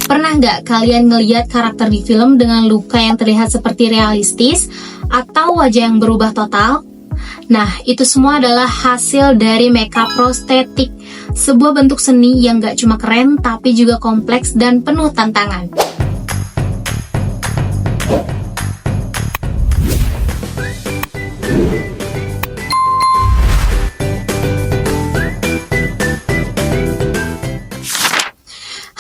Pernah nggak kalian ngeliat karakter di film dengan luka yang terlihat seperti realistis atau wajah yang berubah total? Nah, itu semua adalah hasil dari makeup prostetik, sebuah bentuk seni yang nggak cuma keren tapi juga kompleks dan penuh tantangan.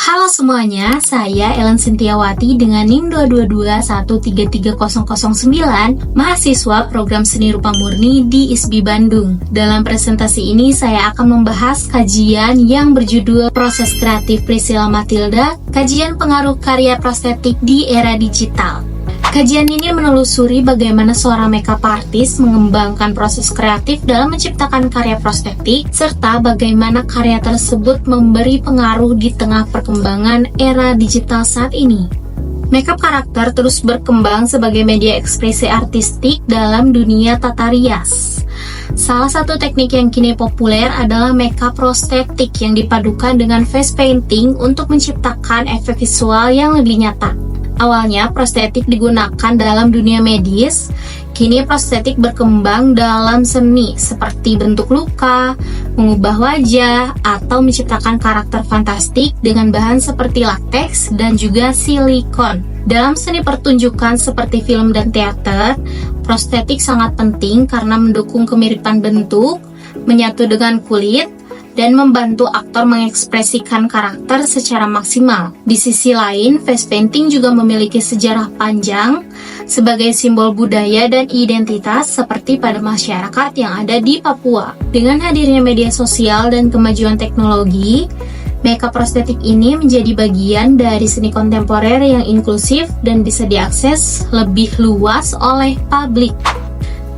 Halo semuanya, saya Ellen Sintiawati dengan NIM 222133009, mahasiswa program seni rupa murni di ISBI Bandung. Dalam presentasi ini saya akan membahas kajian yang berjudul Proses Kreatif Priscilla Matilda, kajian pengaruh karya prostetik di era digital. Kajian ini menelusuri bagaimana seorang makeup artist mengembangkan proses kreatif dalam menciptakan karya prostetik, serta bagaimana karya tersebut memberi pengaruh di tengah perkembangan era digital saat ini. Makeup karakter terus berkembang sebagai media ekspresi artistik dalam dunia tata rias. Salah satu teknik yang kini populer adalah makeup prostetik yang dipadukan dengan face painting untuk menciptakan efek visual yang lebih nyata. Awalnya prostetik digunakan dalam dunia medis, kini prostetik berkembang dalam seni seperti bentuk luka, mengubah wajah, atau menciptakan karakter fantastik dengan bahan seperti latex dan juga silikon. Dalam seni pertunjukan seperti film dan teater, prostetik sangat penting karena mendukung kemiripan bentuk, menyatu dengan kulit, dan membantu aktor mengekspresikan karakter secara maksimal. Di sisi lain, face painting juga memiliki sejarah panjang sebagai simbol budaya dan identitas seperti pada masyarakat yang ada di Papua. Dengan hadirnya media sosial dan kemajuan teknologi, makeup prostetik ini menjadi bagian dari seni kontemporer yang inklusif dan bisa diakses lebih luas oleh publik.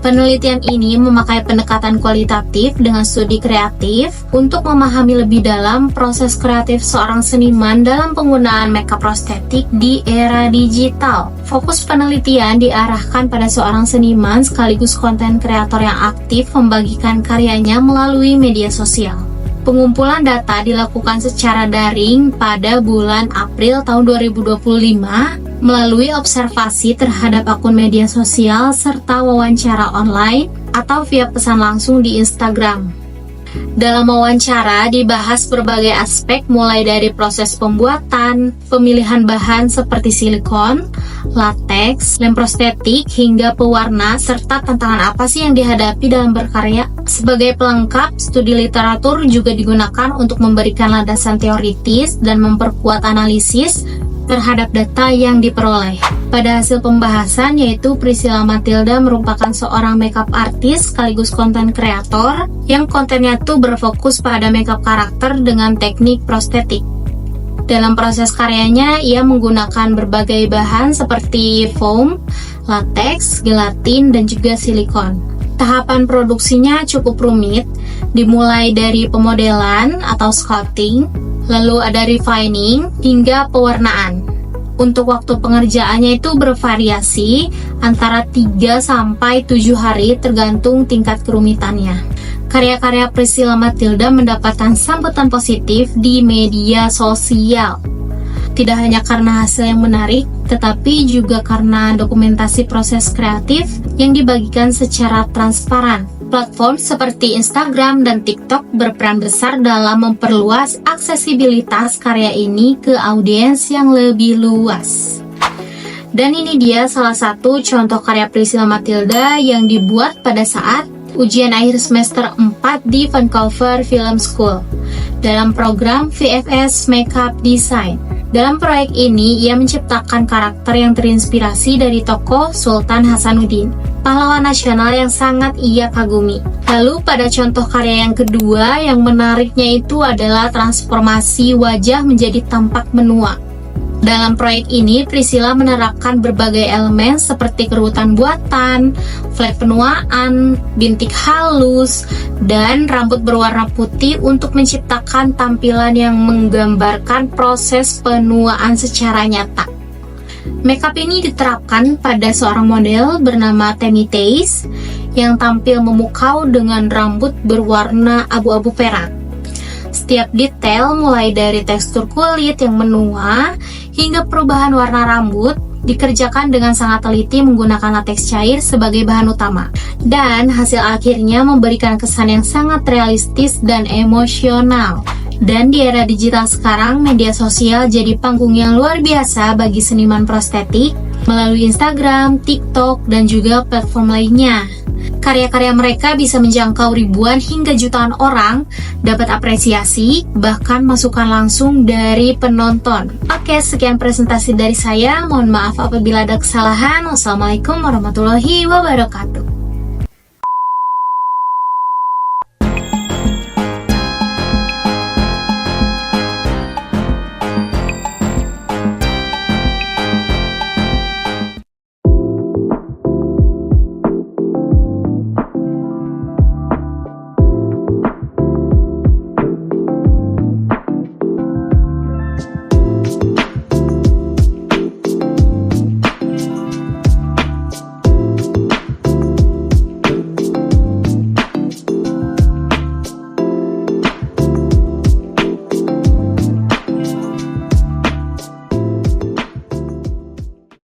Penelitian ini memakai pendekatan kualitatif dengan studi kreatif untuk memahami lebih dalam proses kreatif seorang seniman dalam penggunaan makeup prostetik di era digital. Fokus penelitian diarahkan pada seorang seniman sekaligus konten kreator yang aktif membagikan karyanya melalui media sosial. Pengumpulan data dilakukan secara daring pada bulan April tahun 2025 melalui observasi terhadap akun media sosial serta wawancara online atau via pesan langsung di Instagram. Dalam wawancara dibahas berbagai aspek mulai dari proses pembuatan, pemilihan bahan seperti silikon, latex, lem prostetik, hingga pewarna, serta tantangan apa sih yang dihadapi dalam berkarya. Sebagai pelengkap, studi literatur juga digunakan untuk memberikan landasan teoritis dan memperkuat analisis terhadap data yang diperoleh. Pada hasil pembahasan yaitu Priscilla Matilda merupakan seorang makeup artist sekaligus konten kreator yang kontennya tuh berfokus pada makeup karakter dengan teknik prostetik. Dalam proses karyanya, ia menggunakan berbagai bahan seperti foam, latex, gelatin, dan juga silikon. Tahapan produksinya cukup rumit, dimulai dari pemodelan atau sculpting, lalu ada refining hingga pewarnaan. Untuk waktu pengerjaannya itu bervariasi antara 3-7 hari tergantung tingkat kerumitannya. Karya-karya Priscilla Matilda mendapatkan sambutan positif di media sosial. Tidak hanya karena hasil yang menarik, tetapi juga karena dokumentasi proses kreatif yang dibagikan secara transparan. Platform seperti Instagram dan TikTok berperan besar dalam memperluas aksesibilitas karya ini ke audiens yang lebih luas. Dan ini dia salah satu contoh karya Priscilla Matilda yang dibuat pada saat ujian akhir semester 4 di Vancouver Film School dalam program VFS Makeup Design. Dalam proyek ini, ia menciptakan karakter yang terinspirasi dari tokoh Sultan Hasanuddin, pahlawan nasional yang sangat ia kagumi. Lalu pada contoh karya yang kedua, yang menariknya itu adalah transformasi wajah menjadi tampak menua. Dalam proyek ini, Priscilla menerapkan berbagai elemen seperti kerutan buatan, flek penuaan, bintik halus, dan rambut berwarna putih untuk menciptakan tampilan yang menggambarkan proses penuaan secara nyata. Makeup ini diterapkan pada seorang model bernama Tammy Tace yang tampil memukau dengan rambut berwarna abu-abu perak. Setiap detail mulai dari tekstur kulit yang menua hingga perubahan warna rambut dikerjakan dengan sangat teliti menggunakan lateks cair sebagai bahan utama. Dan hasil akhirnya memberikan kesan yang sangat realistis dan emosional. Dan di era digital sekarang, media sosial jadi panggung yang luar biasa bagi seniman prostetik melalui Instagram, TikTok, dan juga platform lainnya. Karya-karya mereka bisa menjangkau ribuan hingga jutaan orang, dapat apresiasi, bahkan masukan langsung dari penonton. Oke, sekian presentasi dari saya. Mohon maaf apabila ada kesalahan. Wassalamualaikum warahmatullahi wabarakatuh.